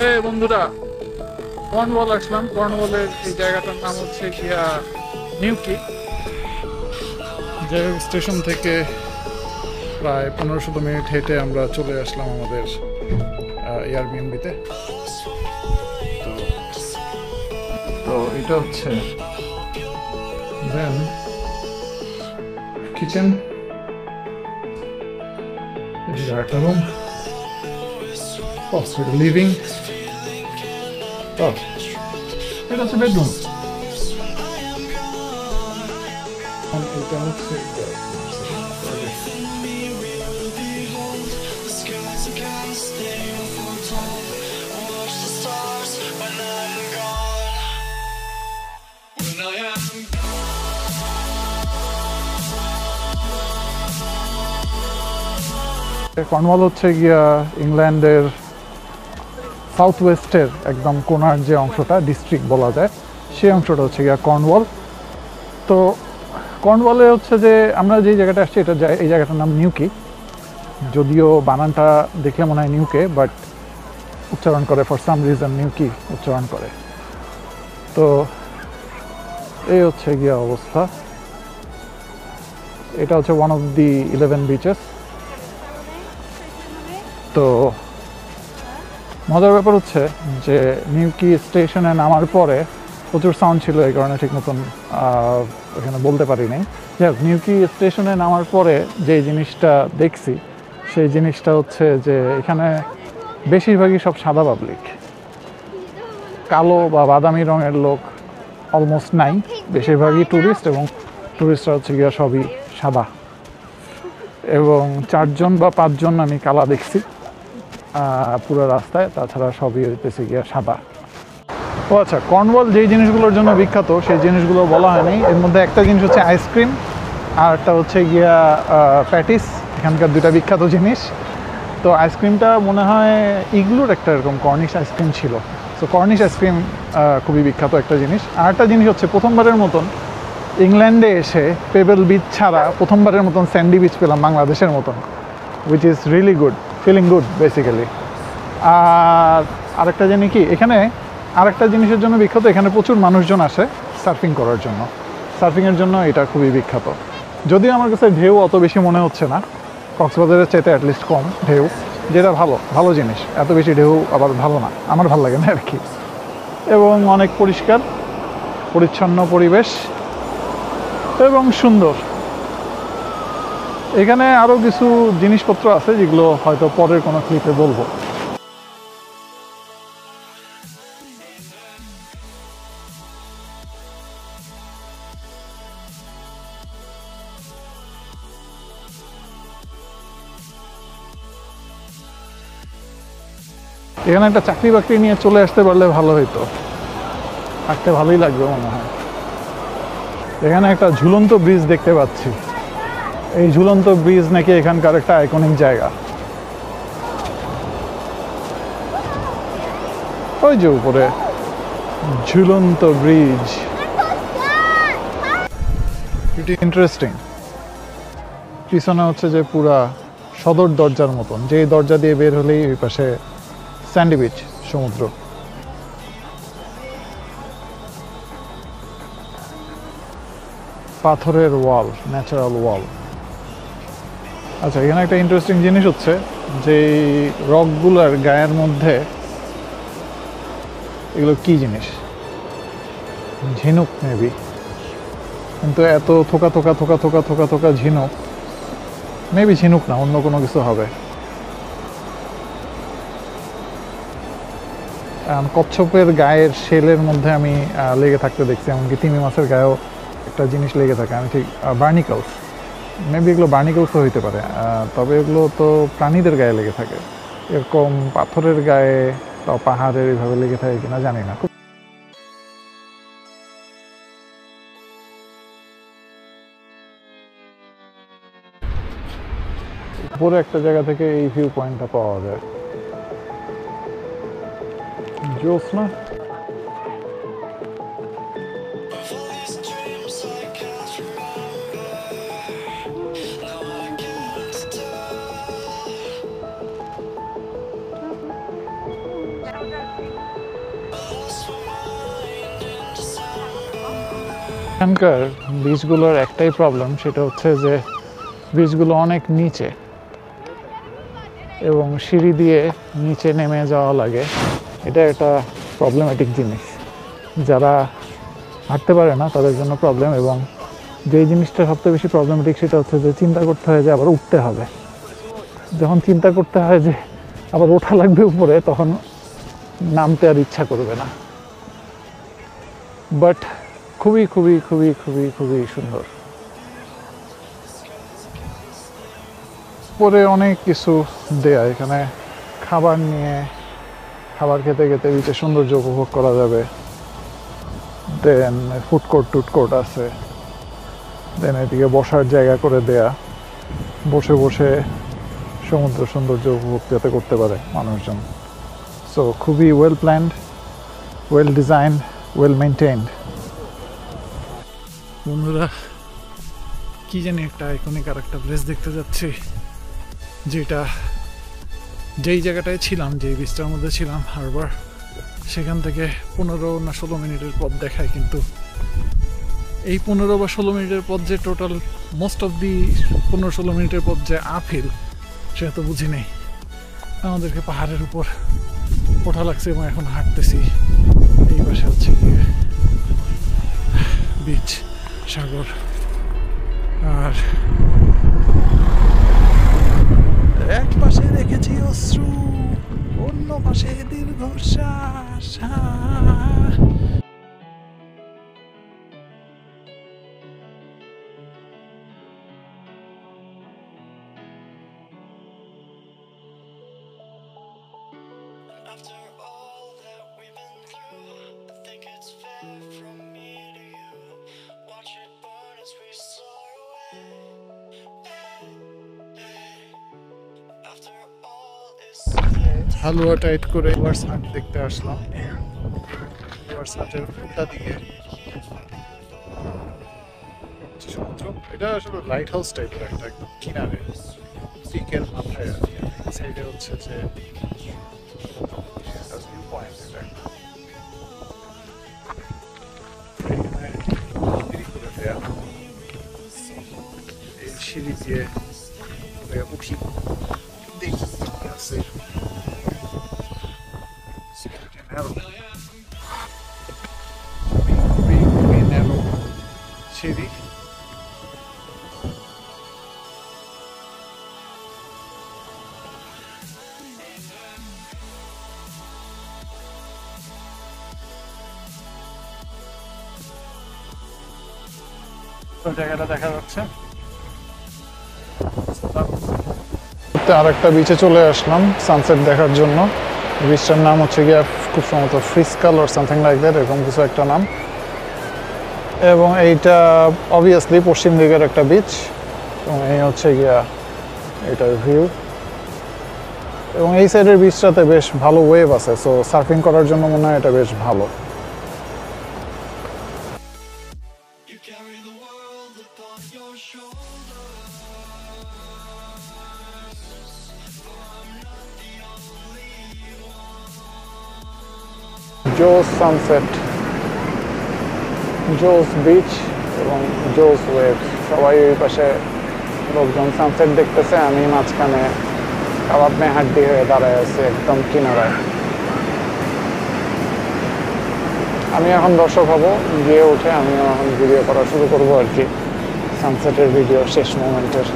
এই বন্ধুরা, কর্নওয়াল আসলাম। কর্নওয়ালের এই জায়গাটার নাম হচ্ছে গিয়া নিউকি। যে স্টেশন থেকে প্রায় 15-16 মিনিট হেঁটে আমরা চলে আসলাম আমাদের এয়ারবিএনবিতে। তো তো এটা হচ্ছে দেন কিচেন, একটা রুম, লিভিং, এটা হচ্ছে বেডরুম। এটা হচ্ছে কর্নওয়াল হচ্ছে গিয়া ইংল্যান্ডের সাউথ ওয়েস্টের একদম কোনার যে অংশটা ডিস্ট্রিক্ট বলা যায়, সেই অংশটা হচ্ছে গিয়া কর্নওয়াল। তো কর্নওয়ালে হচ্ছে যে আমরা যে জায়গাটা আসছি এটা এই জায়গাটার নাম নিউকি। যদিও বানানটা দেখে মনে হয় নিউকে, বাট উচ্চারণ করে ফর সাম রিজন নিউকি উচ্চারণ করে। তো এই হচ্ছে গিয়া অবস্থা। এটা হচ্ছে ওয়ান অফ দি 11 বিচেস। তো মজার ব্যাপার হচ্ছে যে নিউকি স্টেশনে নামার পরে প্রচুর সাউন্ড ছিল, এই কারণে ঠিক মতন এখানে বলতে পারিনি। যাই হোক, নিউকি স্টেশনে নামার পরে যে জিনিসটা দেখছি সেই জিনিসটা হচ্ছে যে এখানে বেশিরভাগই সব সাদা পাবলিক। কালো বা বাদামি রঙের লোক অলমোস্ট নাই, বেশিরভাগই ট্যুরিস্ট, এবং ট্যুরিস্টরা হচ্ছে গিয়া সবই সাদা। এবং 4জন বা 5জন আমি কালা দেখছি পুরো রাস্তায়, তাছাড়া সবই হইতেছে গিয়া সাদা। ও আচ্ছা, কর্নওয়াল যেই জিনিসগুলোর জন্য বিখ্যাত সেই জিনিসগুলো বলা হয়নি। এর মধ্যে একটা জিনিস হচ্ছে আইসক্রিম, আর একটা হচ্ছে গিয়া প্যাটিস, এখানকার দুটা বিখ্যাত জিনিস। তো আইসক্রিমটা মনে হয় ইগলুর একটা এরকম কর্নিশ আইসক্রিম ছিল। তো কর্নিশ আইসক্রিম খুবই বিখ্যাত একটা জিনিস। আর একটা জিনিস হচ্ছে প্রথমবারের মতন ইংল্যান্ডে এসে পেবেল বিচ ছাড়া প্রথমবারের মতন স্যান্ডি বিচ পেলাম বাংলাদেশের মতন, which is really good, feeling good basically. আর আরেকটা জিনিস কি, এখানে আরেকটা জিনিসের জন্য বিখ্যাত, এখানে প্রচুর মানুষজন আসে সার্ফিং করার জন্য। সার্ফিংয়ের জন্য এটা খুবই বিখ্যাত। যদিও আমার কাছে ঢেউ অত বেশি মনে হচ্ছে না, কক্সবাজারের চাইতে অ্যাটলিস্ট কম ঢেউ, যেটা ভালো ভালো জিনিস। এত বেশি ঢেউ আবার ভালো না, আমার ভালো লাগে না আর কি। এবং অনেক পরিষ্কার পরিচ্ছন্ন পরিবেশ এবং সুন্দর। এখানে আরও কিছু জিনিসপত্র আছে যেগুলো হয়তো পরের কোনো ক্লিপে বলবো। এখানে একটা চাকরি বাকরি নিয়ে চলে আসতে পারলে ভালো হইতো, থাকতে ভালোই লাগবে মনে হয়। এখানে একটা ঝুলন্ত ব্রিজ দেখতে পাচ্ছি। এই ঝুলন্ত ব্রিজ নাকি এখানকার একটা আইকনিক জায়গা। ওই যে উপরে ঝুলন্ত ব্রিজ, প্রিটি ইন্টারেস্টিং। পিছনে হচ্ছে যে পুরা সদর দরজার মতন, যে দরজা দিয়ে বের হলেই ওই পাশে স্যান্ডি বিচ, সমুদ্র। পাথরের ওয়াল, ন্যাচারাল ওয়াল। আচ্ছা, এখানে একটা ইন্টারেস্টিং জিনিস হচ্ছে যে রকগুলার গায়ের মধ্যে এগুলো কি জিনিস, ঝিনুক মেবি, কিন্তু এত থোকা থোকা থোকা থোকা থোকা থোকা ঝিনুক, মেবি ঝিনুক না, অন্য কোনো কিছু হবে। কচ্ছপের গায়ের শেলের মধ্যে আমি লেগে থাকতে দেখছি, এমনকি তিমি মাছের গায়েও একটা জিনিস লেগে থাকে। আমি ঠিক বার্নিকলস, মেবি এগুলো বার্নিকলসও হইতে পারে, তবে এগুলো তো প্রাণীদের গায়ে লেগে থাকে। এরকম পাথরের গায়ে বা পাহাড়ের এইভাবে লেগে থাকে কিনা জানি না। উপরে একটা জায়গা থেকে এই ভিউ পয়েন্টটা পাওয়া যায়, জোস না? এখানকার বীজগুলোর একটাই প্রবলেম, সেটা হচ্ছে যে বীজগুলো অনেক নিচে এবং সিঁড়ি দিয়ে নিচে নেমে যাওয়া লাগে। এটা একটা প্রবলেম্যাটিক জিনিস, যারা হাঁটতে পারে না তাদের জন্য প্রবলেম। এবং যেই জিনিসটা সবচেয়ে বেশি প্রবলেমেটিক সেটা হচ্ছে যে চিন্তা করতে হয় যে আবার উঠতে হবে। যখন চিন্তা করতে হয় যে আবার ওঠা লাগবে উপরে, তখন নামতে আর ইচ্ছা করবে না। বাট খুবই খুবই খুবই খুবই খুবই সুন্দর। পরে অনেক কিছু দেয়া, এখানে খাবার নিয়ে খাবার খেতে খেতে বিচের সৌন্দর্য উপভোগ করা যাবে। দেন ফুডকোর্ট টুডকোর্ট আছে, দেন এদিকে বসার জায়গা করে দেয়া, বসে বসে সমুদ্র সৌন্দর্য উপভোগ যাতে করতে পারে মানুষজন। সো খুবই well planned, well design, well maintained. বন্ধুরা, কি জানি একটা আইকনিক আর একটা প্লেস দেখতে যাচ্ছি, যেটা যেই জায়গাটায় ছিলাম, যেই বিচটার মধ্যে ছিলাম হারবার, সেখান থেকে 15 না 16 মিনিটের পথ দেখায়। কিন্তু এই 15 বা 16 মিনিটের পথ যে টোটাল মোস্ট অফ দি 15-16 মিনিটের পথ যে আপহিল, সেটা তো বুঝি নেই। আমাদেরকে পাহাড়ের উপর ওঠা লাগছে এবং এখন হাঁটতেছি। এই পাশে হচ্ছে গিয়ে বিচ, সাগর, আর এক পাশে রেখেছি অশ্রু, অন্য পাশে দীর্ঘশ্বাস। After all that we've been through, I think it's fair from me to you. Watch it burn as we soar away. After all is halwa tight করে ওয়ার্সাট দেখতে আসলাম। ওয়ার্সাটের উল্টা দিকে সমুদ্র। এটা আসলে লাইট হাউস টাইপের একটা, একদম কিনারে পিকের মাথায় সাইডে হচ্ছে যে সিঁড়ি দিয়ে উঠি, দেখি আছে সিঁড়ি। জায়গাটা দেখা যাচ্ছে। আর একটা বিচে চলে আসলাম সানসেট দেখার জন্য। বিচটার নাম হচ্ছে গিয়া খুব সম্ভবত ফ্রিস্কাল অর সামথিং লাইক দ্যাট, এরকম কিছু একটা নাম। এবং এইটা অবভিয়াসলি পশ্চিম দিকের একটা বিচ, এবং এই হচ্ছে গিয়া এটার ভিউ। এবং এই সাইডের বিচটাতে বেশ ভালো ওয়েভ আছে, সো সার্ফিং করার জন্য মনে হয় এটা বেশ ভালো। you carry the world upon your shoulders. For I'm not the only one. জোস সানসেট, জোস বিচ এবং জোস ওয়েভ। সবাই ওই পাশে লোকজন সানসেট দেখতেছে, আমি মাঝখানে কাবাব মে হাড্ডি হয়ে দাঁড়ায় আছি একদম কিনারায়। আমি এখন দর্শক হব, গিয়ে উঠে আমিও এখন ভিডিও করা শুরু করবো আর কি, সানসেটের ভিডিও শেষ মোমেন্টের।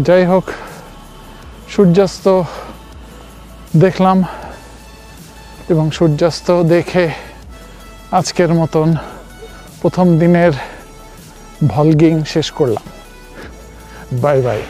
যাই হোক, সূর্যাস্ত দেখলাম এবং সূর্যাস্ত দেখে আজকের মতন প্রথম দিনের ভলগিং শেষ করলাম। Bye bye.